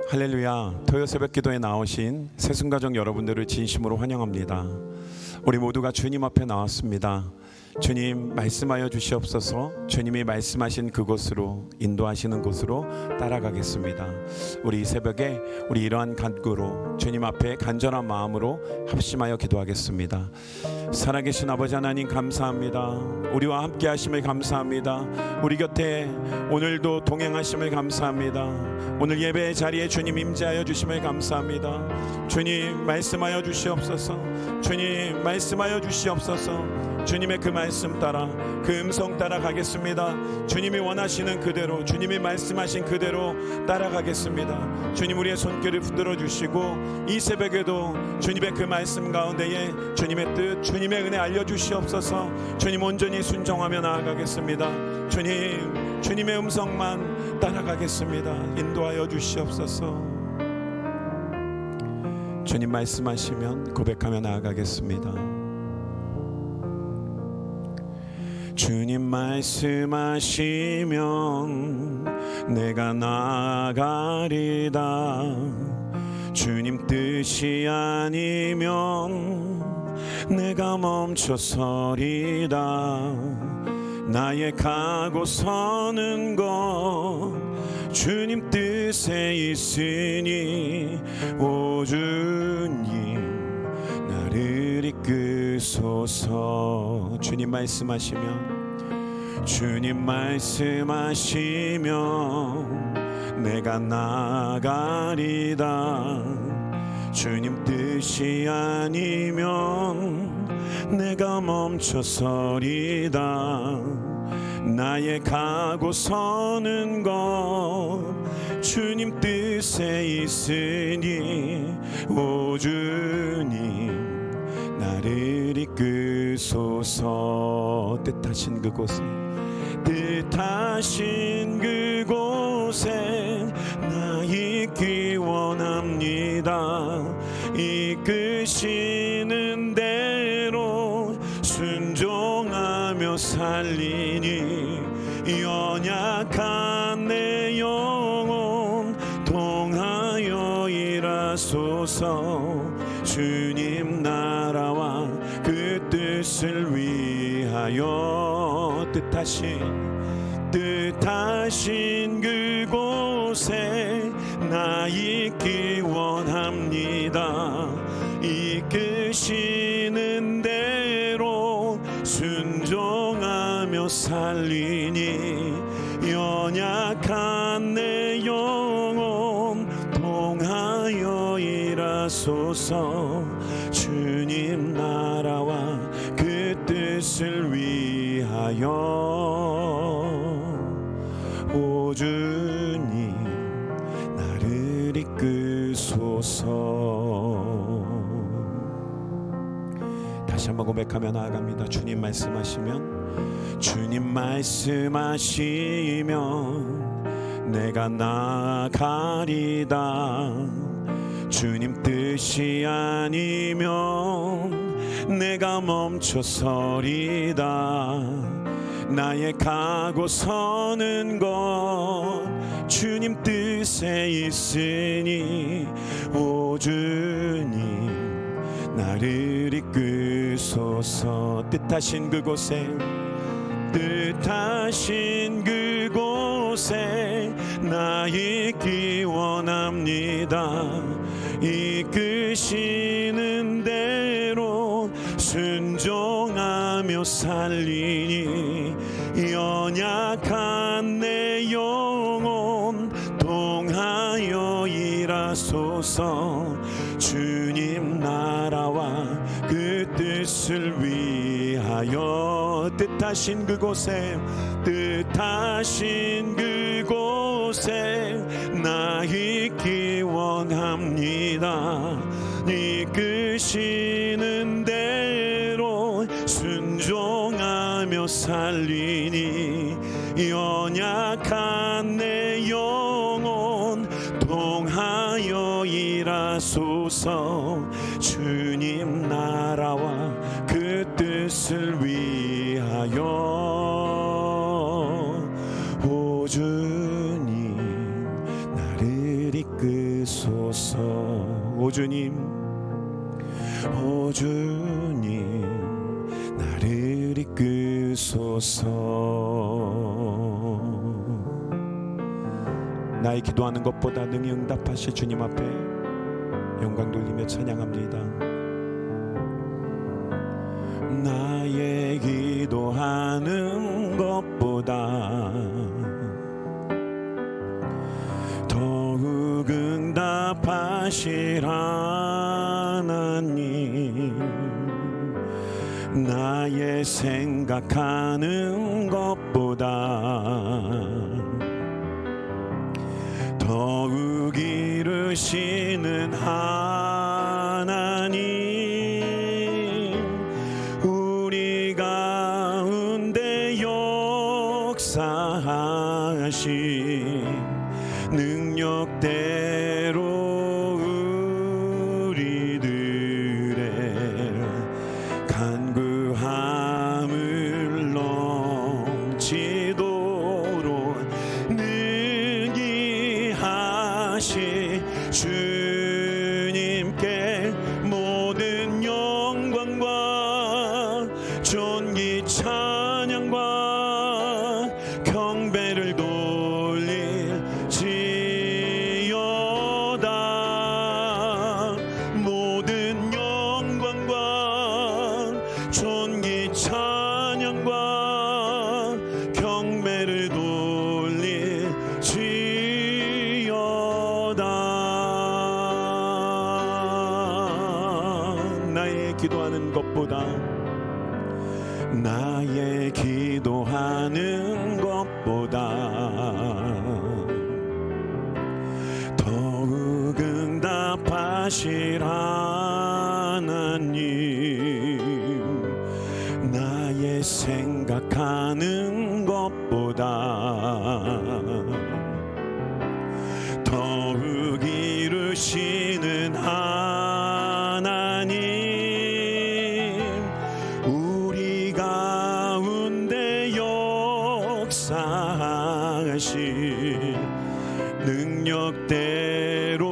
할렐루야. 토요 새벽 기도에 나오신 새순가족 여러분들을 진심으로 환영합니다. 우리 모두가 주님 앞에 나왔습니다. 주님 말씀하여 주시옵소서. 주님이 말씀하신 그곳으로, 인도하시는 곳으로 따라가겠습니다. 우리 이 새벽에 우리 이러한 간구로 주님 앞에 간절한 마음으로 합심하여 기도하겠습니다. 살아계신 아버지 하나님 감사합니다. 우리와 함께 하심을 감사합니다. 우리 곁에 오늘도 동행하심을 감사합니다. 오늘 예배의 자리에 주님 임재하여 주심을 감사합니다. 주님 말씀하여 주시옵소서. 주님 말씀하여 주시옵소서. 주님의 그 말씀 따라, 그 음성 따라 가겠습니다. 주님이 원하시는 그대로, 주님이 말씀하신 그대로 따라가겠습니다. 주님 우리의 손길을 붙들어 주시고 이 새벽에도 주님의 그 말씀 가운데에 주님의 뜻, 주님의 은혜 알려주시옵소서. 주님 온전히 순종하며 나아가겠습니다. 주님, 주님의 음성만 따라가겠습니다. 인도하여 주시옵소서. 주님 말씀하시면 고백하며 나아가겠습니다. 주님 말씀하시면 내가 나아가리다. 주님 뜻이 아니면 내가 멈춰서리다. 나의 가고 서는 것 주님 뜻에 있으니 오 주님 나를 이끄소서. 주님 말씀하시면 내가 나아가리다. 주님 뜻이 아니면 내가 멈춰서리다. 나의 가고 서는 것 주님 뜻에 있으니 오 주님 나를 이끄소서. 뜻하신 그곳에 나 있기 원합니다. 이끄시는 대로 순종하며 살리니 연약한 내 영혼 통하여 일하소서. 주님 나라와 그 뜻을 위하여 뜻하신 그곳에 나 있기 원합니다. 이끄시는 대로 순종하며 살리니 연약한 내 영혼 통하여 일하소서. 주님 나라와 그 뜻을 위하여 오 주님 나를 이끄소서. 다시 한번 고백하며 나아갑니다. 주님 말씀하시면 내가 나아가리다. 주님 뜻이 아니면 내가 멈춰서리다. 나의 가고 서는 것 주님 뜻에 있으니 오 주님 나를 이끄소서. 뜻하신 그곳에 나 있기 원합니다. 이끄시는 대로 순종하며 살리니 연약한 내 영혼 통하여 일하소서. 주님 나라와 그 뜻을 위하여 뜻하신 그곳에 나 있기 원합니다. 이끄시는 대로 순종하며 살리니 연약한 내 영혼 통하여 일하소서. 주님 나라와 그 뜻을 위하여 오 주님 나를 이끄소서. 주님, 오 주님 나를 이끄소서. 나의 기도하는 것보다 능히 응답하실 주님 앞에 영광 돌리며 찬양합니다. 나의 기도하는 것보다 더욱 응답하실 하나님, 나의 생각하는 것보다 더욱 이루시는 하나님, 우리 가운데 역사하신 능력대로 우리들의 간구함을 넘치도록 능히 하시 주님께 모든 영광과 존귀 찬양과 경배를 돌릴지어다. 모든 영광과 존귀 찬양과 경배를 돌릴지어다. 나의 기도하는 것보다, 나의 기도하는 것보다 더욱 응답하실 하나님, 나의 생각하는 것보다 더욱 이루시는 하나님, 우리 가운데 역사하신 능력대로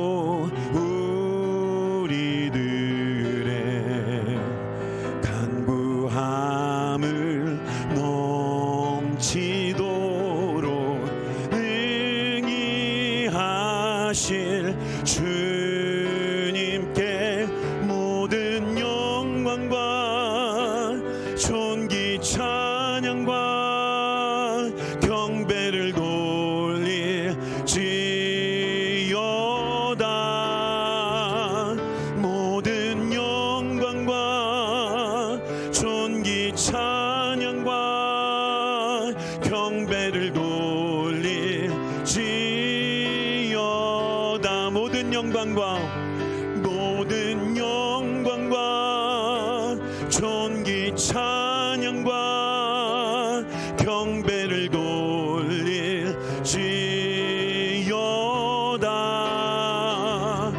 우리들의 간구함을 넘치도록 능히 하실 주님께 모든 영광과 존귀 찬양과 경배를 돌릴지어다. 모든 영광과 존귀 찬양과 경배를 돌릴지어다. 모든 영광과 존귀 찬양과 경배를 돌릴지어다.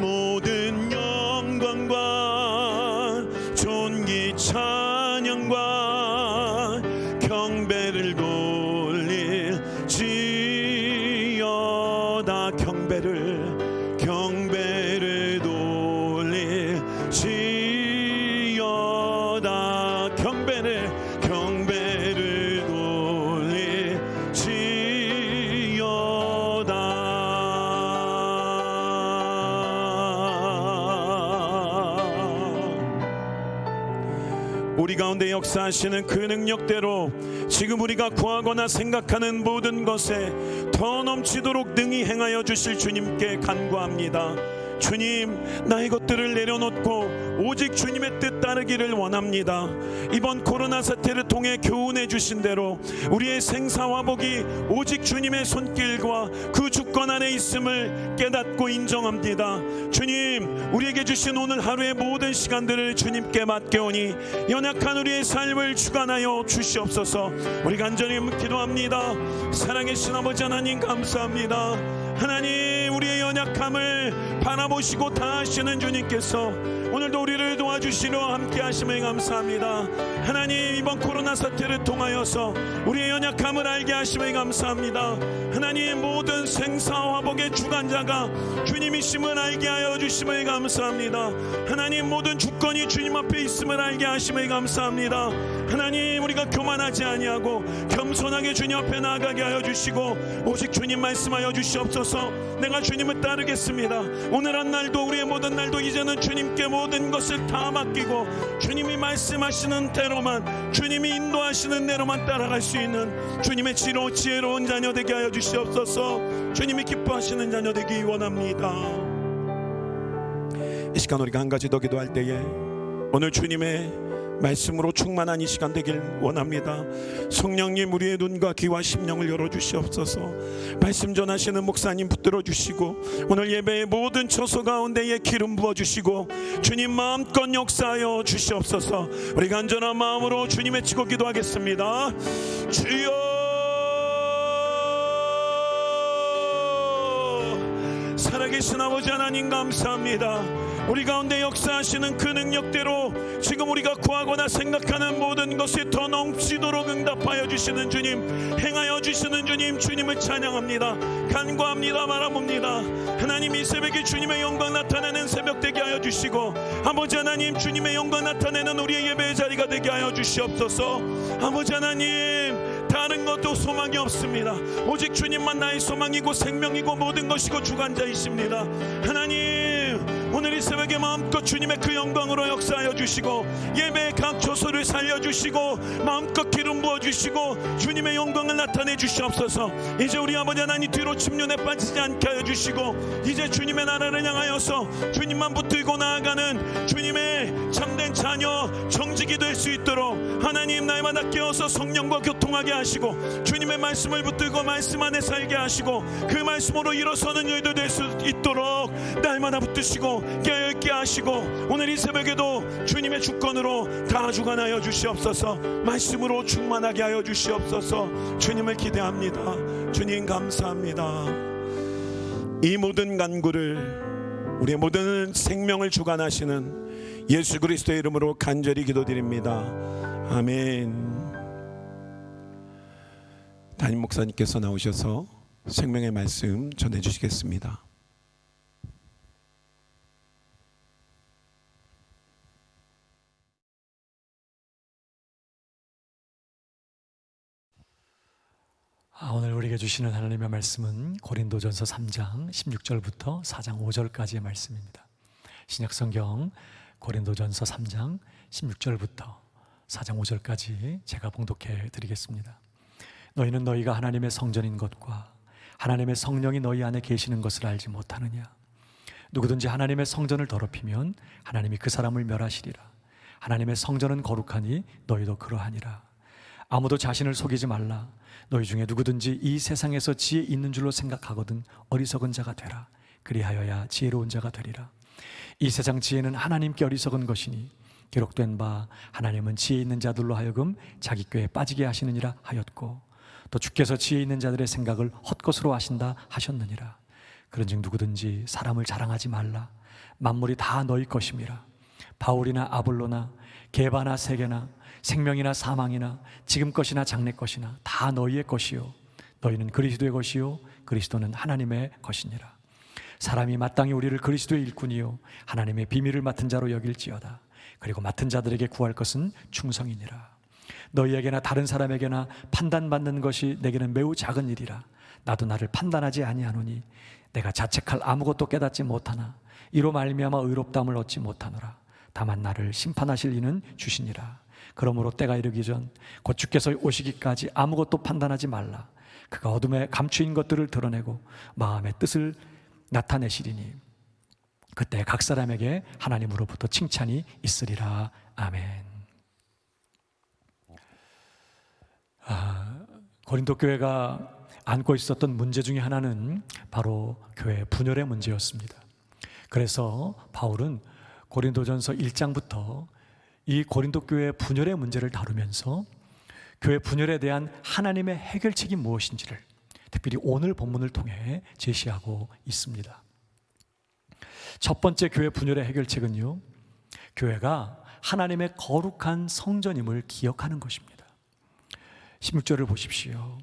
모든 영광과 존귀 찬양과 경배를 돌릴지어다. 경배를 돌릴지어다. 경배를 돌릴지어다. 우리 가운데 역사하시는 그 능력대로 지금 우리가 구하거나 생각하는 모든 것에 더 넘치도록 능히 행하여 주실 주님께 간구합니다. 주님, 나의 것들을 내려놓고 오직 주님의 뜻 따르기를 원합니다. 이번 코로나 사태를 통해 교훈해 주신 대로 우리의 생사화복이 오직 주님의 손길과 그 주권 안에 있음을 깨닫고 인정합니다. 주님, 우리에게 주신 오늘 하루의 모든 시간들을 주님께 맡겨오니 연약한 우리의 삶을 주관하여 주시옵소서. 우리 간절히 기도합니다. 사랑하신 아버지 하나님, 감사합니다. 하나님, 우리의 연약함을 바라보시고 다 아시는 주님께서 오늘도 우리를 도와주시러 함께 하심을 감사합니다. 하나님, 이번 코로나 사태를 통하여서 우리의 연약함을 알게 하심을 감사합니다. 하나님, 모든 생사화복의 주관자가 주님이심을 알게 하여 주심을 감사합니다. 하나님, 모든 주권이 주님 앞에 있음을 알게 하심을 감사합니다. 하나님, 우리가 교만하지 아니하고 겸손하게 주님 앞에 나아가게 하여 주시고 오직 주님 말씀하여 주시옵소서. 내가 주님을 따르겠습니다. 오늘 한 날도, 우리의 모든 날도 이제는 주님께 모든 것을 다 맡기고 주님이 말씀하시는 대로만, 주님이 인도하시는 대로만 따라갈 수 있는 주님의 지혜로운 자녀 되게 하여 주시옵소서. 주님이 기뻐하시는 자녀 되기 원합니다. 이 시간 우리가 한 가지 더 기도할 때에 오늘 주님의 말씀으로 충만한 이 시간 되길 원합니다. 성령님, 우리의 눈과 귀와 심령을 열어주시옵소서. 말씀 전하시는 목사님 붙들어 주시고 오늘 예배의 모든 처소 가운데에 기름 부어주시고 주님 마음껏 역사하여 주시옵소서. 우리 간절한 마음으로 주님 외치고 기도하겠습니다. 주여, 살아계신 아버지 하나님 감사합니다. 우리 가운데 역사하시는 그 능력대로 지금 우리가 구하거나 생각하는 모든 것이 더 넘치도록 응답하여 주시는 주님, 행하여 주시는 주님, 주님을 찬양합니다. 간구합니다. 바라봅니다. 하나님, 이 새벽에 주님의 영광 나타내는 새벽 되게 하여 주시고 아버지 하나님, 주님의 영광 나타내는 우리의 예배의 자리가 되게 하여 주시옵소서. 아버지 하나님, 다른 것도 소망이 없습니다. 오직 주님만 나의 소망이고 생명이고 모든 것이고 주관자이십니다. 하나님, 오늘 이 새벽에 마음껏 주님의 그 영광으로 역사하여 주시고 예배의 각 조소를 살려주시고 마음껏 기름 부어주시고 주님의 영광을 나타내 주시옵소서. 이제 우리 아버지 하나님, 뒤로 침륜에 빠지지 않게 하여 주시고 이제 주님의 나라를 향하여서 주님만 붙들고 나아가는 주님의 참된 자녀, 정직이 될 수 있도록 하나님, 날마다 깨어서 성령과 교통하게 하시고 주님의 말씀을 붙들고 말씀 안에 살게 하시고 그 말씀으로 일어서는 일도 될 수 있도록 날마다 붙드시고 깨어있게 하시고 오늘 이 새벽에도 주님의 주권으로 다 주관하여 주시옵소서. 말씀으로 충만하게 하여 주시옵소서. 주님을 기대합니다. 주님 감사합니다. 이 모든 간구를, 우리의 모든 생명을 주관하시는 예수 그리스도의 이름으로 간절히 기도드립니다. 아멘. 담임 목사님께서 나오셔서 생명의 말씀 전해주시겠습니다. 오늘 우리에게 주시는 하나님의 말씀은 고린도전서 3장 16절부터 4장 5절까지의 말씀입니다. 신약성경 고린도전서 3장 16절부터 4장 5절까지 제가 봉독해 드리겠습니다. 너희는 너희가 하나님의 성전인 것과 하나님의 성령이 너희 안에 계시는 것을 알지 못하느냐? 누구든지 하나님의 성전을 더럽히면 하나님이 그 사람을 멸하시리라. 하나님의 성전은 거룩하니 너희도 그러하니라. 아무도 자신을 속이지 말라. 너희 중에 누구든지 이 세상에서 지혜 있는 줄로 생각하거든 어리석은 자가 되라. 그리하여야 지혜로운 자가 되리라. 이 세상 지혜는 하나님께 어리석은 것이니 기록된 바 하나님은 지혜 있는 자들로 하여금 자기 꾀에 빠지게 하시느니라 하였고 또 주께서 지혜 있는 자들의 생각을 헛것으로 하신다 하셨느니라. 그런즉 누구든지 사람을 자랑하지 말라. 만물이 다 너희 것임이라. 바울이나 아볼로나 게바나 세게나 생명이나 사망이나 지금 것이나 장래 것이나 다 너희의 것이요 너희는 그리스도의 것이요 그리스도는 하나님의 것이니라. 사람이 마땅히 우리를 그리스도의 일꾼이요 하나님의 비밀을 맡은 자로 여길지어다. 그리고 맡은 자들에게 구할 것은 충성이니라. 너희에게나 다른 사람에게나 판단받는 것이 내게는 매우 작은 일이라. 나도 나를 판단하지 아니하노니 내가 자책할 아무것도 깨닫지 못하나 이로 말미암아 의롭다함을 얻지 못하노라. 다만 나를 심판하실 이는 주시니라. 그러므로 때가 이르기 전 곧 주께서 오시기까지 아무것도 판단하지 말라. 그가 어둠에 감추인 것들을 드러내고 마음의 뜻을 나타내시리니 그때 각 사람에게 하나님으로부터 칭찬이 있으리라. 아멘. 고린도 교회가 안고 있었던 문제 중에 하나는 바로 교회 분열의 문제였습니다. 그래서 바울은 고린도전서 1장부터 이 고린도 교회의 분열의 문제를 다루면서 교회 분열에 대한 하나님의 해결책이 무엇인지를 특별히 오늘 본문을 통해 제시하고 있습니다. 첫 번째 교회 분열의 해결책은요, 교회가 하나님의 거룩한 성전임을 기억하는 것입니다. 16절을 보십시오.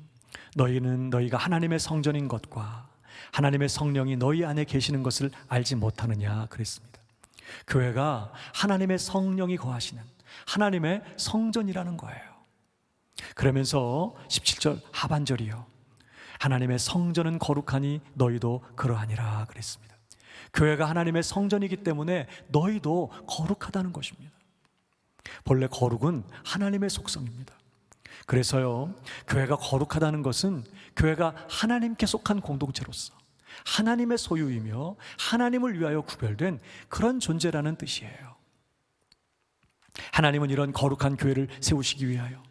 너희는 너희가 하나님의 성전인 것과 하나님의 성령이 너희 안에 계시는 것을 알지 못하느냐 그랬습니다. 교회가 하나님의 성령이 거하시는 하나님의 성전이라는 거예요. 그러면서 17절 하반절이요, 하나님의 성전은 거룩하니 너희도 그러하니라 그랬습니다. 교회가 하나님의 성전이기 때문에 너희도 거룩하다는 것입니다. 본래 거룩은 하나님의 속성입니다. 그래서요, 교회가 거룩하다는 것은 교회가 하나님께 속한 공동체로서 하나님의 소유이며 하나님을 위하여 구별된 그런 존재라는 뜻이에요. 하나님은 이런 거룩한 교회를 세우시기 위하여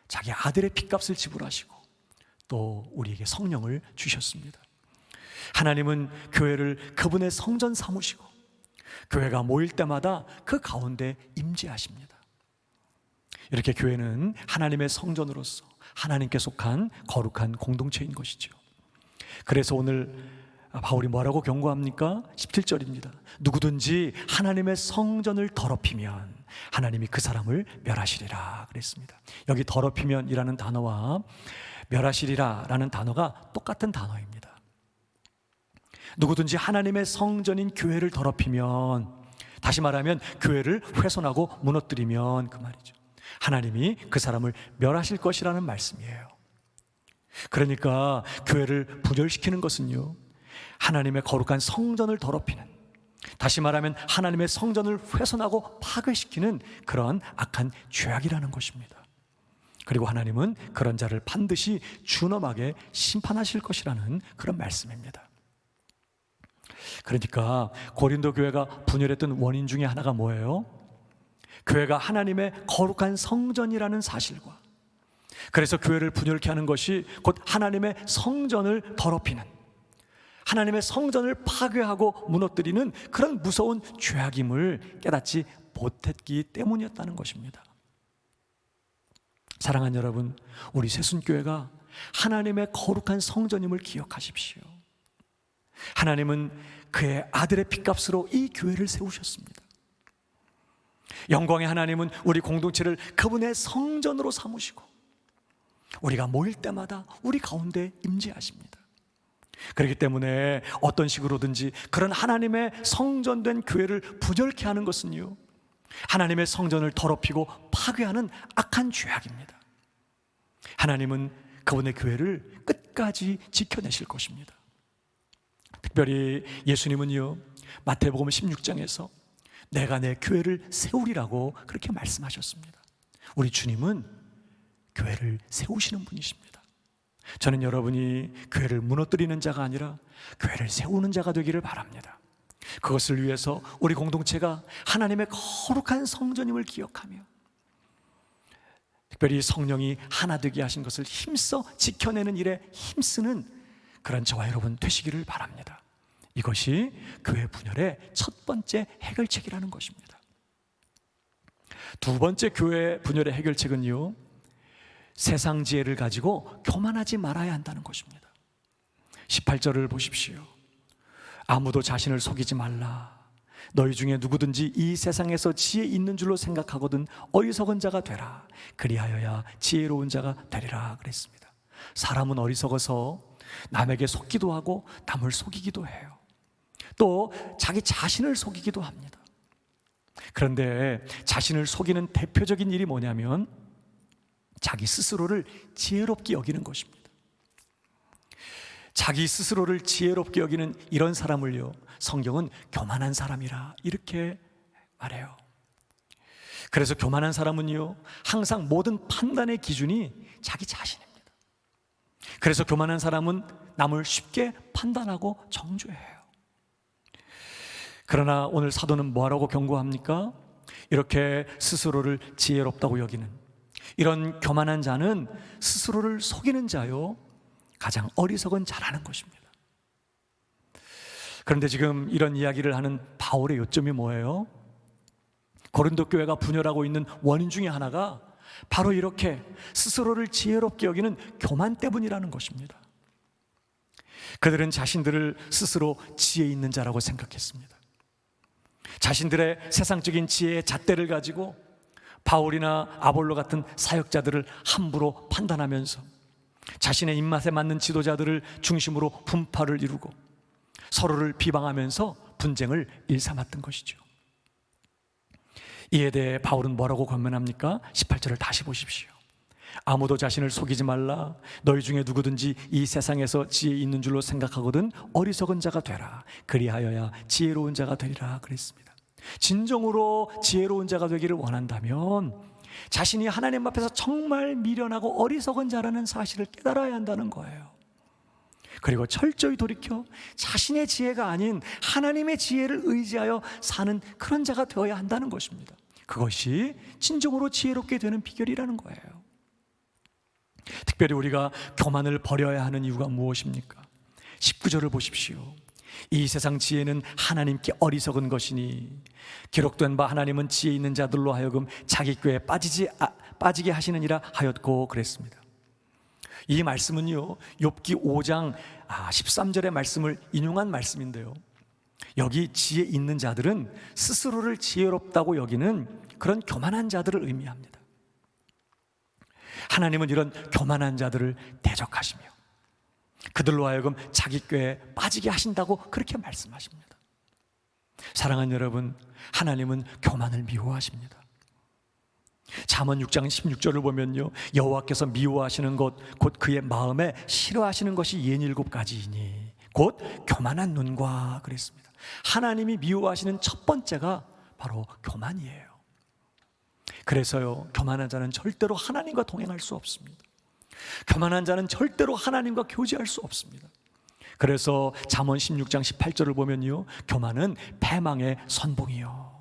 자기 아들의 핏값을 지불하시고 또 우리에게 성령을 주셨습니다. 하나님은 교회를 그분의 성전 삼으시고 교회가 모일 때마다 그 가운데 임재하십니다. 이렇게 교회는 하나님의 성전으로서 하나님께 속한 거룩한 공동체인 것이죠. 그래서 오늘 바울이 뭐라고 경고합니까? 17절입니다. 누구든지 하나님의 성전을 더럽히면 하나님이 그 사람을 멸하시리라 그랬습니다. 여기 더럽히면이라는 단어와 멸하시리라라는 단어가 똑같은 단어입니다. 누구든지 하나님의 성전인 교회를 더럽히면, 다시 말하면 교회를 훼손하고 무너뜨리면 그 말이죠. 하나님이 그 사람을 멸하실 것이라는 말씀이에요. 그러니까 교회를 분열시키는 것은요, 하나님의 거룩한 성전을 더럽히는, 다시 말하면 하나님의 성전을 훼손하고 파괴시키는 그런 악한 죄악이라는 것입니다. 그리고 하나님은 그런 자를 반드시 준엄하게 심판하실 것이라는 그런 말씀입니다. 그러니까 고린도 교회가 분열했던 원인 중에 하나가 뭐예요? 교회가 하나님의 거룩한 성전이라는 사실과, 그래서 교회를 분열케 하는 것이 곧 하나님의 성전을 더럽히는, 하나님의 성전을 파괴하고 무너뜨리는 그런 무서운 죄악임을 깨닫지 못했기 때문이었다는 것입니다. 사랑하는 여러분, 우리 새순교회가 하나님의 거룩한 성전임을 기억하십시오. 하나님은 그의 아들의 핏값으로 이 교회를 세우셨습니다. 영광의 하나님은 우리 공동체를 그분의 성전으로 삼으시고 우리가 모일 때마다 우리 가운데 임재하십니다. 그렇기 때문에 어떤 식으로든지 그런 하나님의 성전된 교회를 분열케 하는 것은요, 하나님의 성전을 더럽히고 파괴하는 악한 죄악입니다. 하나님은 그분의 교회를 끝까지 지켜내실 것입니다. 특별히 예수님은요, 마태복음 16장에서 내가 내 교회를 세우리라고 그렇게 말씀하셨습니다. 우리 주님은 교회를 세우시는 분이십니다. 저는 여러분이 교회를 무너뜨리는 자가 아니라 교회를 세우는 자가 되기를 바랍니다. 그것을 위해서 우리 공동체가 하나님의 거룩한 성전임을 기억하며 특별히 성령이 하나 되게 하신 것을 힘써 지켜내는 일에 힘쓰는 그런 저와 여러분 되시기를 바랍니다. 이것이 교회 분열의 첫 번째 해결책이라는 것입니다. 두 번째 교회 분열의 해결책은요, 세상 지혜를 가지고 교만하지 말아야 한다는 것입니다. 18절을 보십시오. 아무도 자신을 속이지 말라. 너희 중에 누구든지 이 세상에서 지혜 있는 줄로 생각하거든 어리석은 자가 되라. 그리하여야 지혜로운 자가 되리라 그랬습니다. 사람은 어리석어서 남에게 속기도 하고 남을 속이기도 해요. 또 자기 자신을 속이기도 합니다. 그런데 자신을 속이는 대표적인 일이 뭐냐면 자기 스스로를 지혜롭게 여기는 것입니다. 자기 스스로를 지혜롭게 여기는 이런 사람을요, 성경은 교만한 사람이라 이렇게 말해요. 그래서 교만한 사람은요, 항상 모든 판단의 기준이 자기 자신입니다. 그래서 교만한 사람은 남을 쉽게 판단하고 정죄해요. 그러나 오늘 사도는 뭐라고 경고합니까? 이렇게 스스로를 지혜롭다고 여기는 이런 교만한 자는 스스로를 속이는 자요, 가장 어리석은 자라는 것입니다. 그런데 지금 이런 이야기를 하는 바울의 요점이 뭐예요? 고린도 교회가 분열하고 있는 원인 중에 하나가 바로 이렇게 스스로를 지혜롭게 여기는 교만 때문이라는 것입니다. 그들은 자신들을 스스로 지혜 있는 자라고 생각했습니다. 자신들의 세상적인 지혜의 잣대를 가지고 바울이나 아볼로 같은 사역자들을 함부로 판단하면서 자신의 입맛에 맞는 지도자들을 중심으로 분파를 이루고 서로를 비방하면서 분쟁을 일삼았던 것이죠. 이에 대해 바울은 뭐라고 권면합니까? 18절을 다시 보십시오. 아무도 자신을 속이지 말라. 너희 중에 누구든지 이 세상에서 지혜 있는 줄로 생각하거든 어리석은 자가 되라. 그리하여야 지혜로운 자가 되리라 그랬습니다. 진정으로 지혜로운 자가 되기를 원한다면 자신이 하나님 앞에서 정말 미련하고 어리석은 자라는 사실을 깨달아야 한다는 거예요. 그리고 철저히 돌이켜 자신의 지혜가 아닌 하나님의 지혜를 의지하여 사는 그런 자가 되어야 한다는 것입니다. 그것이 진정으로 지혜롭게 되는 비결이라는 거예요. 특별히 우리가 교만을 버려야 하는 이유가 무엇입니까? 19절을 보십시오. 이 세상 지혜는 하나님께 어리석은 것이니 기록된 바 하나님은 지혜 있는 자들로 하여금 자기 꾀에 빠지게 하시느니라 하였고 그랬습니다. 이 말씀은요, 욥기 5장 13절의 말씀을 인용한 말씀인데요, 여기 지혜 있는 자들은 스스로를 지혜롭다고 여기는 그런 교만한 자들을 의미합니다. 하나님은 이런 교만한 자들을 대적하시며 그들로 하여금 자기 꾀에 빠지게 하신다고 그렇게 말씀하십니다. 사랑하는 여러분, 하나님은 교만을 미워하십니다. 잠언 6장 16절을 보면요, 여호와께서 미워하시는 것 곧 그의 마음에 싫어하시는 것이 67가지이니 곧 교만한 눈과 그랬습니다. 하나님이 미워하시는 첫 번째가 바로 교만이에요. 그래서요, 교만한 자는 절대로 하나님과 동행할 수 없습니다. 교만한 자는 절대로 하나님과 교제할 수 없습니다. 그래서 잠언 16장 18절을 보면요, 교만은 패망의 선봉이요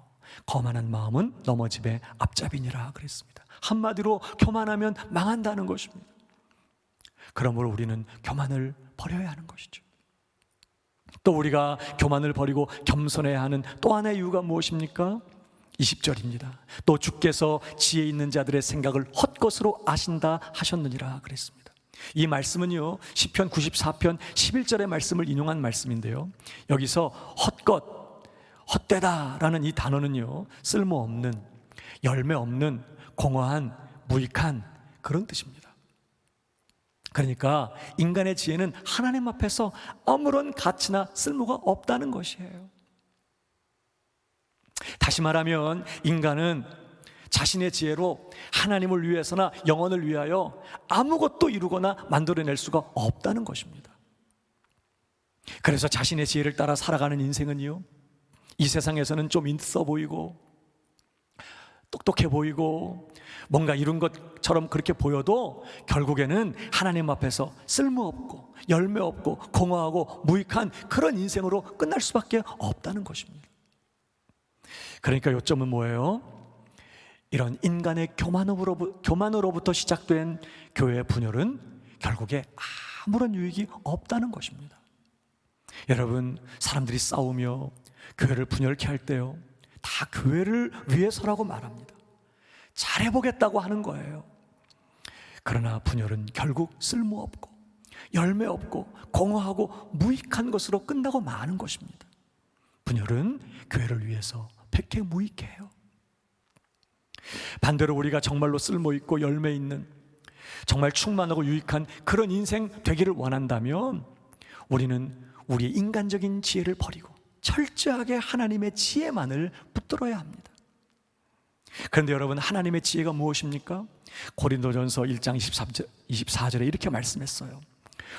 거만한 마음은 넘어짐의 앞잡이니라 그랬습니다. 한마디로 교만하면 망한다는 것입니다. 그러므로 우리는 교만을 버려야 하는 것이죠. 또 우리가 교만을 버리고 겸손해야 하는 또 하나의 이유가 무엇입니까? 20절입니다. 또 주께서 지혜 있는 자들의 생각을 헛것으로 아신다 하셨느니라 그랬습니다. 이 말씀은요, 시편 94편 11절의 말씀을 인용한 말씀인데요, 여기서 헛것, 헛되다라는 이 단어는요, 쓸모없는, 열매 없는, 공허한, 무익한 그런 뜻입니다. 그러니까 인간의 지혜는 하나님 앞에서 아무런 가치나 쓸모가 없다는 것이에요. 다시 말하면 인간은 자신의 지혜로 하나님을 위해서나 영혼을 위하여 아무것도 이루거나 만들어낼 수가 없다는 것입니다. 그래서 자신의 지혜를 따라 살아가는 인생은요, 이 세상에서는 좀 있어 보이고 똑똑해 보이고 뭔가 이룬 것처럼 그렇게 보여도 결국에는 하나님 앞에서 쓸모없고 열매 없고 공허하고 무익한 그런 인생으로 끝날 수밖에 없다는 것입니다. 그러니까 요점은 뭐예요? 이런 인간의 교만으로부터 시작된 교회의 분열은 결국에 아무런 유익이 없다는 것입니다. 여러분, 사람들이 싸우며 교회를 분열케 할 때요, 다 교회를 위해서라고 말합니다. 잘해보겠다고 하는 거예요. 그러나 분열은 결국 쓸모없고 열매 없고 공허하고 무익한 것으로 끝나고 마는 것입니다. 분열은 교회를 위해서 백해 무익해요. 반대로 우리가 정말로 쓸모있고 열매 있는, 정말 충만하고 유익한 그런 인생 되기를 원한다면 우리는 우리의 인간적인 지혜를 버리고 철저하게 하나님의 지혜만을 붙들어야 합니다. 그런데 여러분, 하나님의 지혜가 무엇입니까? 고린도전서 1장 24절에 이렇게 말씀했어요.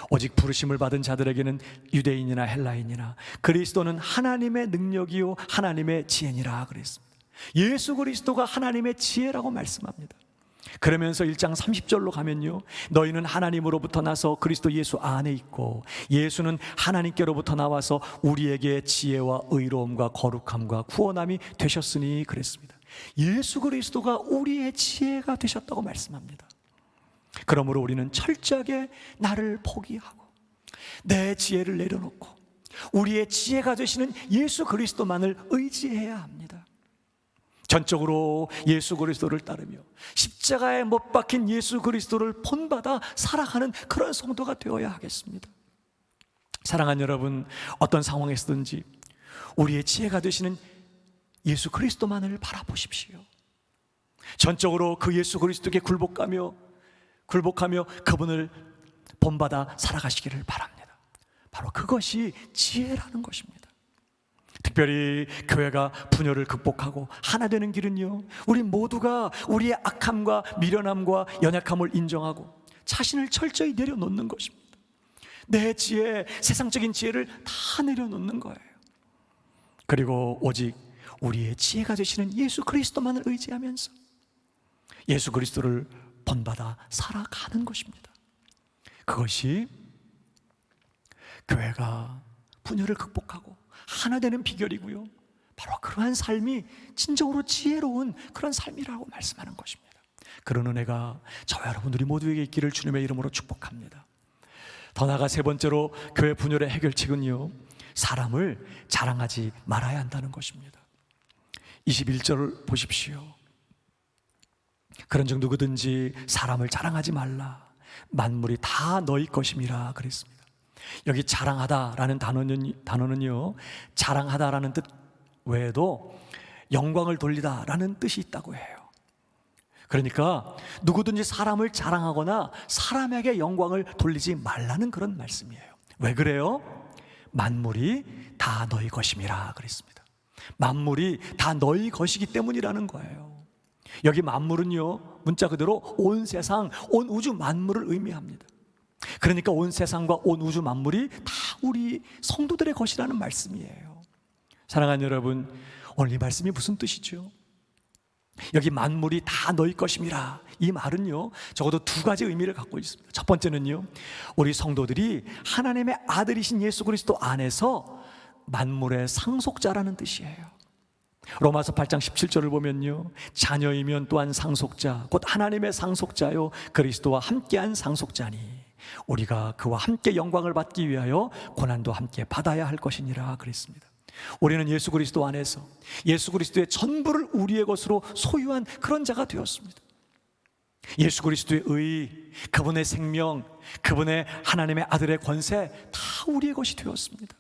오직 부르심을 받은 자들에게는 유대인이나 헬라인이나 그리스도는 하나님의 능력이요 하나님의 지혜니라 그랬습니다. 예수 그리스도가 하나님의 지혜라고 말씀합니다. 그러면서 1장 30절로 가면요, 너희는 하나님으로부터 나서 그리스도 예수 안에 있고 예수는 하나님께로부터 나와서 우리에게 지혜와 의로움과 거룩함과 구원함이 되셨으니 그랬습니다. 예수 그리스도가 우리의 지혜가 되셨다고 말씀합니다. 그러므로 우리는 철저하게 나를 포기하고 내 지혜를 내려놓고 우리의 지혜가 되시는 예수 그리스도만을 의지해야 합니다. 전적으로 예수 그리스도를 따르며 십자가에 못 박힌 예수 그리스도를 본받아 살아가는 그런 성도가 되어야 하겠습니다. 사랑하는 여러분, 어떤 상황에서든지 우리의 지혜가 되시는 예수 그리스도만을 바라보십시오. 전적으로 그 예수 그리스도께 굴복하며 그분을 본받아 살아가시기를 바랍니다. 바로 그것이 지혜라는 것입니다. 특별히 교회가 분열을 극복하고 하나 되는 길은요, 우리 모두가 우리의 악함과 미련함과 연약함을 인정하고 자신을 철저히 내려놓는 것입니다. 내 지혜, 세상적인 지혜를 다 내려놓는 거예요. 그리고 오직 우리의 지혜가 되시는 예수 그리스도만을 의지하면서 예수 그리스도를 본받아 살아가는 것입니다. 그것이 교회가 분열을 극복하고 하나 되는 비결이고요, 바로 그러한 삶이 진정으로 지혜로운 그런 삶이라고 말씀하는 것입니다. 그런 은혜가 저와 여러분 우리 모두에게 있기를 주님의 이름으로 축복합니다. 더 나아가 세 번째로 교회 분열의 해결책은요, 사람을 자랑하지 말아야 한다는 것입니다. 21절을 보십시오. 그런즉 누구든지 사람을 자랑하지 말라. 만물이 다 너희 것임이라 그랬습니다. 여기 자랑하다라는 단어는요, 자랑하다라는 뜻 외에도 영광을 돌리다라는 뜻이 있다고 해요. 그러니까 누구든지 사람을 자랑하거나 사람에게 영광을 돌리지 말라는 그런 말씀이에요. 왜 그래요? 만물이 다 너희 것임이라 그랬습니다. 만물이 다 너희 것이기 때문이라는 거예요. 여기 만물은요, 문자 그대로 온 세상, 온 우주 만물을 의미합니다. 그러니까 온 세상과 온 우주 만물이 다 우리 성도들의 것이라는 말씀이에요. 사랑하는 여러분, 오늘 이 말씀이 무슨 뜻이죠? 여기 만물이 다 너희 것임이라, 이 말은요, 적어도 두 가지 의미를 갖고 있습니다. 첫 번째는요, 우리 성도들이 하나님의 아들이신 예수 그리스도 안에서 만물의 상속자라는 뜻이에요. 로마서 8장 17절을 보면요, 자녀이면 또한 상속자, 곧 하나님의 상속자요 그리스도와 함께한 상속자니 우리가 그와 함께 영광을 받기 위하여 고난도 함께 받아야 할 것이니라 그랬습니다. 우리는 예수 그리스도 안에서 예수 그리스도의 전부를 우리의 것으로 소유한 그런 자가 되었습니다. 예수 그리스도의 의, 그분의 생명, 그분의 하나님의 아들의 권세 다 우리의 것이 되었습니다.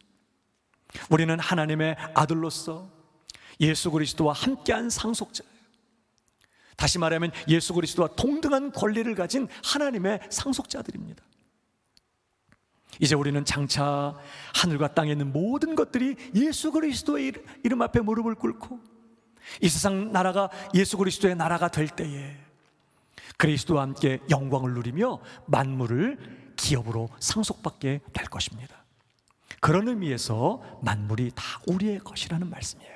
우리는 하나님의 아들로서 예수 그리스도와 함께한 상속자예요. 다시 말하면 예수 그리스도와 동등한 권리를 가진 하나님의 상속자들입니다. 이제 우리는 장차 하늘과 땅에 있는 모든 것들이 예수 그리스도의 이름 앞에 무릎을 꿇고 이 세상 나라가 예수 그리스도의 나라가 될 때에 그리스도와 함께 영광을 누리며 만물을 기업으로 상속받게 될 것입니다. 그런 의미에서 만물이 다 우리의 것이라는 말씀이에요.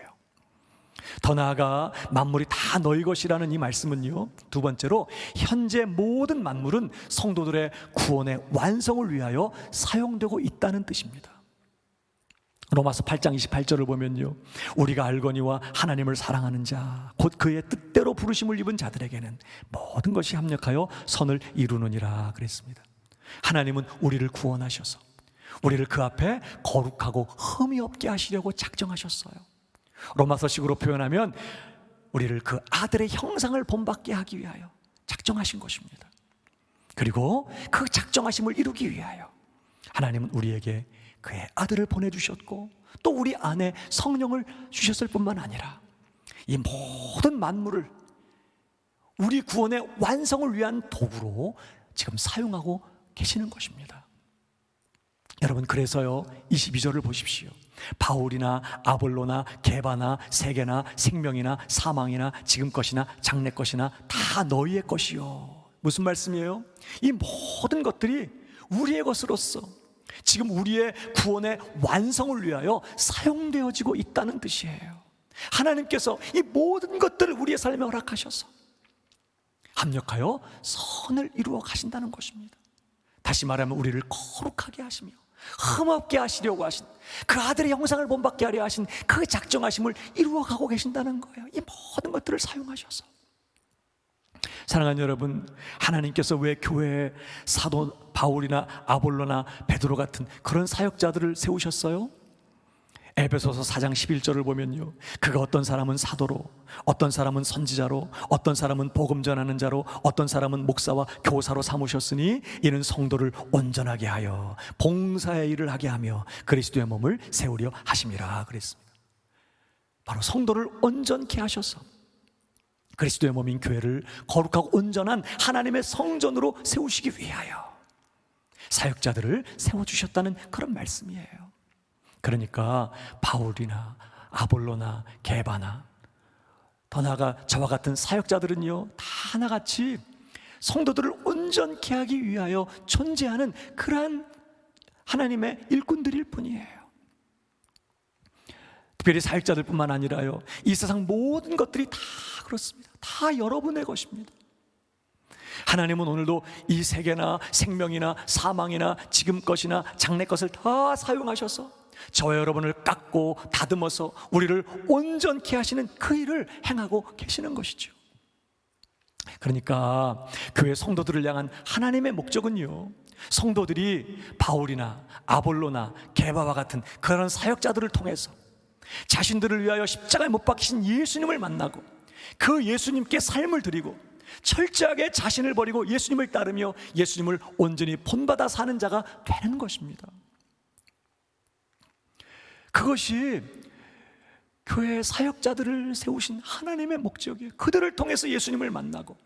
더 나아가 만물이 다 너희 것이라는 이 말씀은요, 두 번째로 현재 모든 만물은 성도들의 구원의 완성을 위하여 사용되고 있다는 뜻입니다. 로마서 8장 28절을 보면요, 우리가 알거니와 하나님을 사랑하는 자 곧 그의 뜻대로 부르심을 입은 자들에게는 모든 것이 합력하여 선을 이루느니라 그랬습니다. 하나님은 우리를 구원하셔서 우리를 그 앞에 거룩하고 흠이 없게 하시려고 작정하셨어요. 로마서식으로 표현하면 우리를 그 아들의 형상을 본받게 하기 위하여 작정하신 것입니다. 그리고 그 작정하심을 이루기 위하여 하나님은 우리에게 그의 아들을 보내주셨고 또 우리 안에 성령을 주셨을 뿐만 아니라 이 모든 만물을 우리 구원의 완성을 위한 도구로 지금 사용하고 계시는 것입니다. 여러분, 그래서요 22절을 보십시오. 바울이나 아볼로나 게바나 세계나 생명이나 사망이나 지금 것이나 장래 것이나 다 너희의 것이요. 무슨 말씀이에요? 이 모든 것들이 우리의 것으로서 지금 우리의 구원의 완성을 위하여 사용되어지고 있다는 뜻이에요. 하나님께서 이 모든 것들을 우리의 삶에 허락하셔서 합력하여 선을 이루어 가신다는 것입니다. 다시 말하면 우리를 거룩하게 하시며 흠없게 하시려고 하신 그 아들의 형상을 본받게 하려 하신 그 작정하심을 이루어가고 계신다는 거예요. 이 모든 것들을 사용하셔서. 사랑하는 여러분, 하나님께서 왜 교회에 사도 바울이나 아볼로나 베드로 같은 그런 사역자들을 세우셨어요? 에베소서 4장 11절을 보면요, 그가 어떤 사람은 사도로, 어떤 사람은 선지자로, 어떤 사람은 복음 전하는 자로, 어떤 사람은 목사와 교사로 삼으셨으니 이는 성도를 온전하게 하여 봉사의 일을 하게 하며 그리스도의 몸을 세우려 하심이라 그랬습니다. 바로 성도를 온전케 하셔서 그리스도의 몸인 교회를 거룩하고 온전한 하나님의 성전으로 세우시기 위하여 사역자들을 세워주셨다는 그런 말씀이에요. 그러니까 바울이나 아볼로나 게바나 더 나아가 저와 같은 사역자들은요, 다 하나같이 성도들을 온전케 하기 위하여 존재하는 그러한 하나님의 일꾼들일 뿐이에요. 특별히 사역자들뿐만 아니라요, 이 세상 모든 것들이 다 그렇습니다. 다 여러분의 것입니다. 하나님은 오늘도 이 세계나 생명이나 사망이나 지금 것이나 장래 것을 다 사용하셔서 저와 여러분을 깎고 다듬어서 우리를 온전케 하시는 그 일을 행하고 계시는 것이죠. 그러니까 교회 성도들을 향한 하나님의 목적은요, 성도들이 바울이나 아볼로나 게바와 같은 그런 사역자들을 통해서 자신들을 위하여 십자가에 못 박히신 예수님을 만나고 그 예수님께 삶을 드리고 철저하게 자신을 버리고 예수님을 따르며 예수님을 온전히 본받아 사는 자가 되는 것입니다. 그것이 교회 사역자들을 세우신 하나님의 목적이에요. 그들을 통해서 예수님을 만나고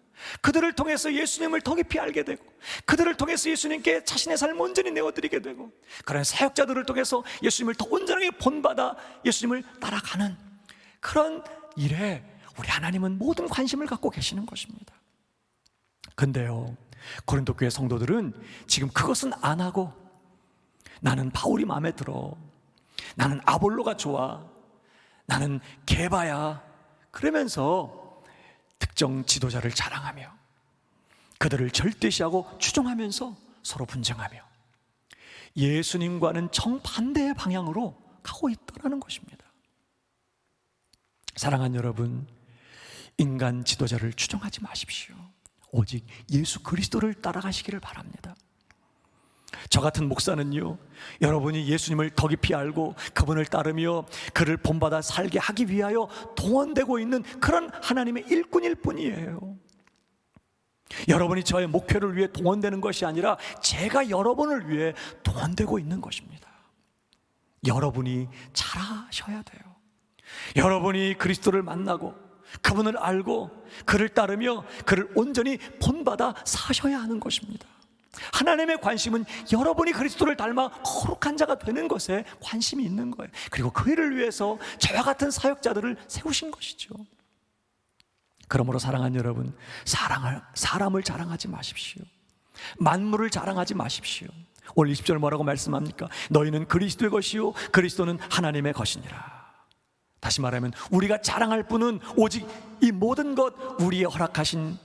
그들을 통해서 예수님을 더 깊이 알게 되고 그들을 통해서 예수님께 자신의 삶을 온전히 내어드리게 되고 그런 사역자들을 통해서 예수님을 더 온전하게 본받아 예수님을 따라가는 그런 일에 우리 하나님은 모든 관심을 갖고 계시는 것입니다. 근데요, 고린도 교회 성도들은 지금 그것은 안 하고 나는 바울이 마음에 들어, 나는 아볼로가 좋아, 나는 게바야, 그러면서 특정 지도자를 자랑하며 그들을 절대시하고 추종하면서 서로 분쟁하며 예수님과는 정반대의 방향으로 가고 있더라는 것입니다. 사랑하는 여러분, 인간 지도자를 추종하지 마십시오. 오직 예수 그리스도를 따라가시기를 바랍니다. 저 같은 목사는요, 여러분이 예수님을 더 깊이 알고 그분을 따르며 그를 본받아 살게 하기 위하여 동원되고 있는 그런 하나님의 일꾼일 뿐이에요. 여러분이 저의 목표를 위해 동원되는 것이 아니라 제가 여러분을 위해 동원되고 있는 것입니다. 여러분이 잘하셔야 돼요. 여러분이 그리스도를 만나고 그분을 알고 그를 따르며 그를 온전히 본받아 사셔야 하는 것입니다. 하나님의 관심은 여러분이 그리스도를 닮아 거룩한 자가 되는 것에 관심이 있는 거예요. 그리고 그 일을 위해서 저와 같은 사역자들을 세우신 것이죠. 그러므로 사랑하는 여러분, 사람을 자랑하지 마십시오. 만물을 자랑하지 마십시오. 오늘 20절 뭐라고 말씀합니까? 너희는 그리스도의 것이요 그리스도는 하나님의 것이니라. 다시 말하면 우리가 자랑할 분은 오직 이 모든 것 우리의 허락하신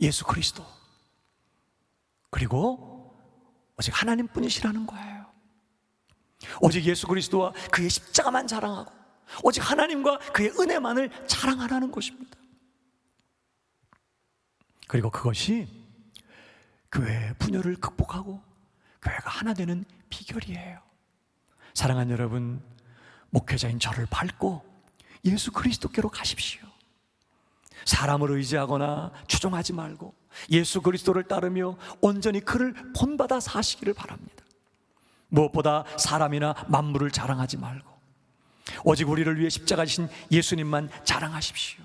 예수 그리스도, 그리고 오직 하나님뿐이시라는 거예요. 오직 예수 그리스도와 그의 십자가만 자랑하고 오직 하나님과 그의 은혜만을 자랑하라는 것입니다. 그리고 그것이 교회의 분열을 극복하고 교회가 하나 되는 비결이에요. 사랑하는 여러분, 목회자인 저를 밟고 예수 그리스도께로 가십시오. 사람을 의지하거나 추종하지 말고 예수 그리스도를 따르며 온전히 그를 본받아 사시기를 바랍니다. 무엇보다 사람이나 만물을 자랑하지 말고 오직 우리를 위해 십자가 지신 예수님만 자랑하십시오.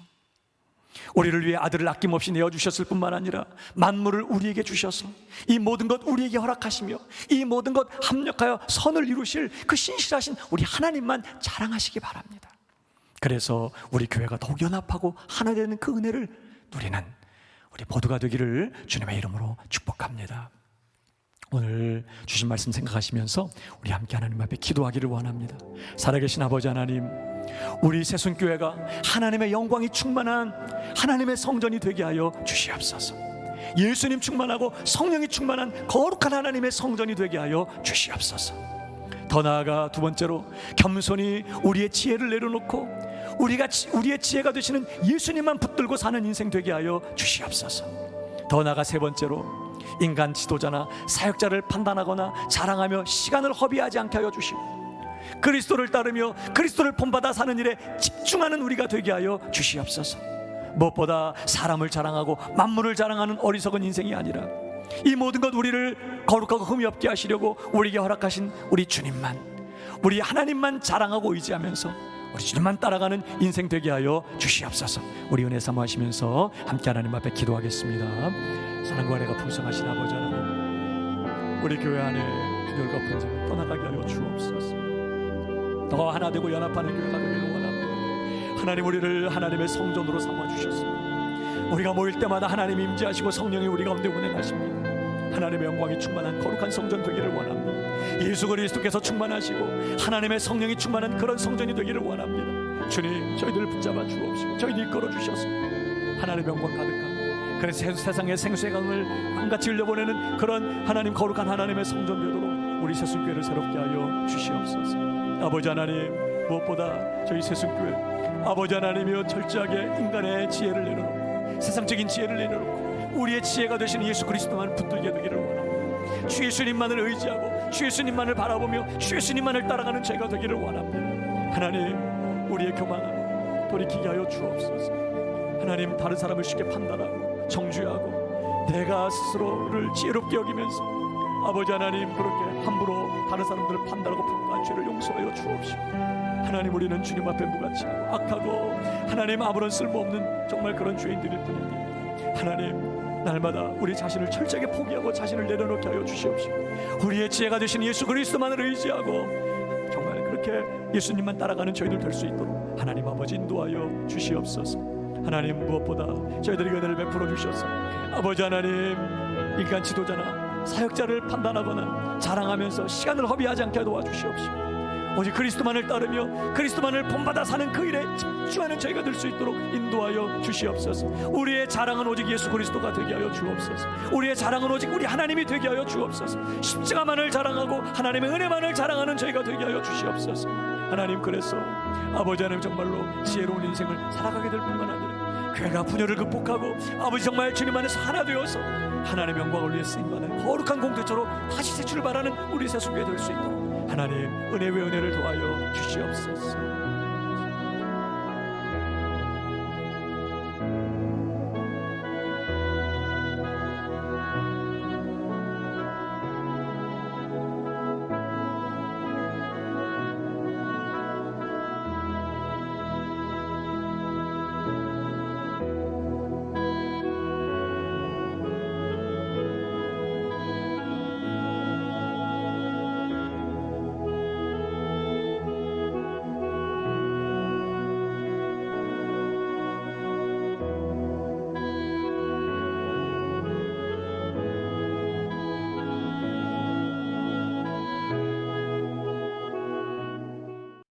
우리를 위해 아들을 아낌없이 내어주셨을 뿐만 아니라 만물을 우리에게 주셔서 이 모든 것 우리에게 허락하시며 이 모든 것 합력하여 선을 이루실 그 신실하신 우리 하나님만 자랑하시기 바랍니다. 그래서 우리 교회가 더욱 연합하고 하나 되는 그 은혜를 누리는 우리 모두가 되기를 주님의 이름으로 축복합니다. 오늘 주신 말씀 생각하시면서 우리 함께 하나님 앞에 기도하기를 원합니다. 살아계신 아버지 하나님, 우리 새순교회가 하나님의 영광이 충만한 하나님의 성전이 되게 하여 주시옵소서. 예수님 충만하고 성령이 충만한 거룩한 하나님의 성전이 되게 하여 주시옵소서. 더 나아가 두 번째로 겸손히 우리의 지혜를 내려놓고 우리의 지혜가 되시는 예수님만 붙들고 사는 인생 되게 하여 주시옵소서. 더 나아가 세 번째로 인간 지도자나 사역자를 판단하거나 자랑하며 시간을 허비하지 않게 하여 주시고 그리스도를 따르며 그리스도를 본받아 사는 일에 집중하는 우리가 되게 하여 주시옵소서. 무엇보다 사람을 자랑하고 만물을 자랑하는 어리석은 인생이 아니라 이 모든 것 우리를 거룩하고 흠이 없게 하시려고 우리에게 허락하신 우리 주님만, 우리 하나님만 자랑하고 의지하면서 우리 주님만 따라가는 인생 되게 하여 주시옵소서. 우리 은혜 사모하시면서 함께 하나님 앞에 기도하겠습니다. 사랑과 은혜가 풍성하신 아버지 하나님, 우리 교회 안에 분열과 분쟁을 떠나가게 하여 주옵소서. 더 하나 되고 연합하는 교회가 되기를 원합니다. 하나님, 우리를 하나님의 성전으로 삼아주셨습니다. 우리가 모일 때마다 하나님 임재하시고 성령이 우리 가운데 운행하십니다. 하나님의 영광이 충만한 거룩한 성전 되기를 원합니다. 예수 그리스도께서 충만하시고 하나님의 성령이 충만한 그런 성전이 되기를 원합니다. 주님, 저희들을 붙잡아 주옵시고 저희들 이끌어 주셔서 하나님의 영광 가득한 그래서 세상의 생수의 강을 강같이 흘려보내는 그런 하나님 거룩한 하나님의 성전 되도록 우리 세순교회를 새롭게 하여 주시옵소서. 아버지 하나님, 무엇보다 저희 세순교회 아버지 하나님이여 철저하게 인간의 지혜를 내려놓고 세상적인 지혜를 내려놓고 우리의 지혜가 되시는 예수 그리스도만 붙들게 되기를 원합니다. 주 예수님만을 의지하고 주 예수님만을 바라보며 주 예수님만을 따라가는 죄가 되기를 원합니다. 하나님, 우리의 교만을 돌이키게 하여 주옵소서. 하나님, 다른 사람을 쉽게 판단하고 정죄하고 내가 스스로를 지혜롭게 여기면서 아버지 하나님, 그렇게 함부로 다른 사람들을 판단하고 평가한 죄를 용서하여 주옵시고 하나님, 우리는 주님 앞에 무가치하고 악하고 하나님 아무런 쓸모없는 정말 그런 죄인들일 뿐입니다. 하나님, 날마다 우리 자신을 철저하게 포기하고 자신을 내려놓게 하여 주시옵시고 우리의 지혜가 되신 예수 그리스도만을 의지하고 정말 그렇게 예수님만 따라가는 저희들 될 수 있도록 하나님 아버지 인도하여 주시옵소서. 하나님, 무엇보다 저희들에게 은혜를 베풀어 주셔서 아버지 하나님, 인간 지도자나 사역자를 판단하거나 자랑하면서 시간을 허비하지 않게 도와주시옵시고 오직 그리스도만을 따르며 그리스도만을 본받아 사는 그 일에 집중하는 저희가 될 수 있도록 인도하여 주시옵소서. 우리의 자랑은 오직 예수 그리스도가 되게 하여 주옵소서. 우리의 자랑은 오직 우리 하나님이 되게 하여 주옵소서. 십자가만을 자랑하고 하나님의 은혜만을 자랑하는 저희가 되게 하여 주시옵소서. 하나님, 그래서 아버지 하나님 정말로 지혜로운 인생을 살아가게 될 뿐만 아니라 교회가 분열을 극복하고 아버지 정말 주님 안에서 하나 되어서 하나님의 영광을 위해 쓰임받는 거룩한 공동체로 다시 새 출발하는 우리 세수교회 될 수 있도록 하나님, 은혜 위에 은혜를 더하여 주시옵소서.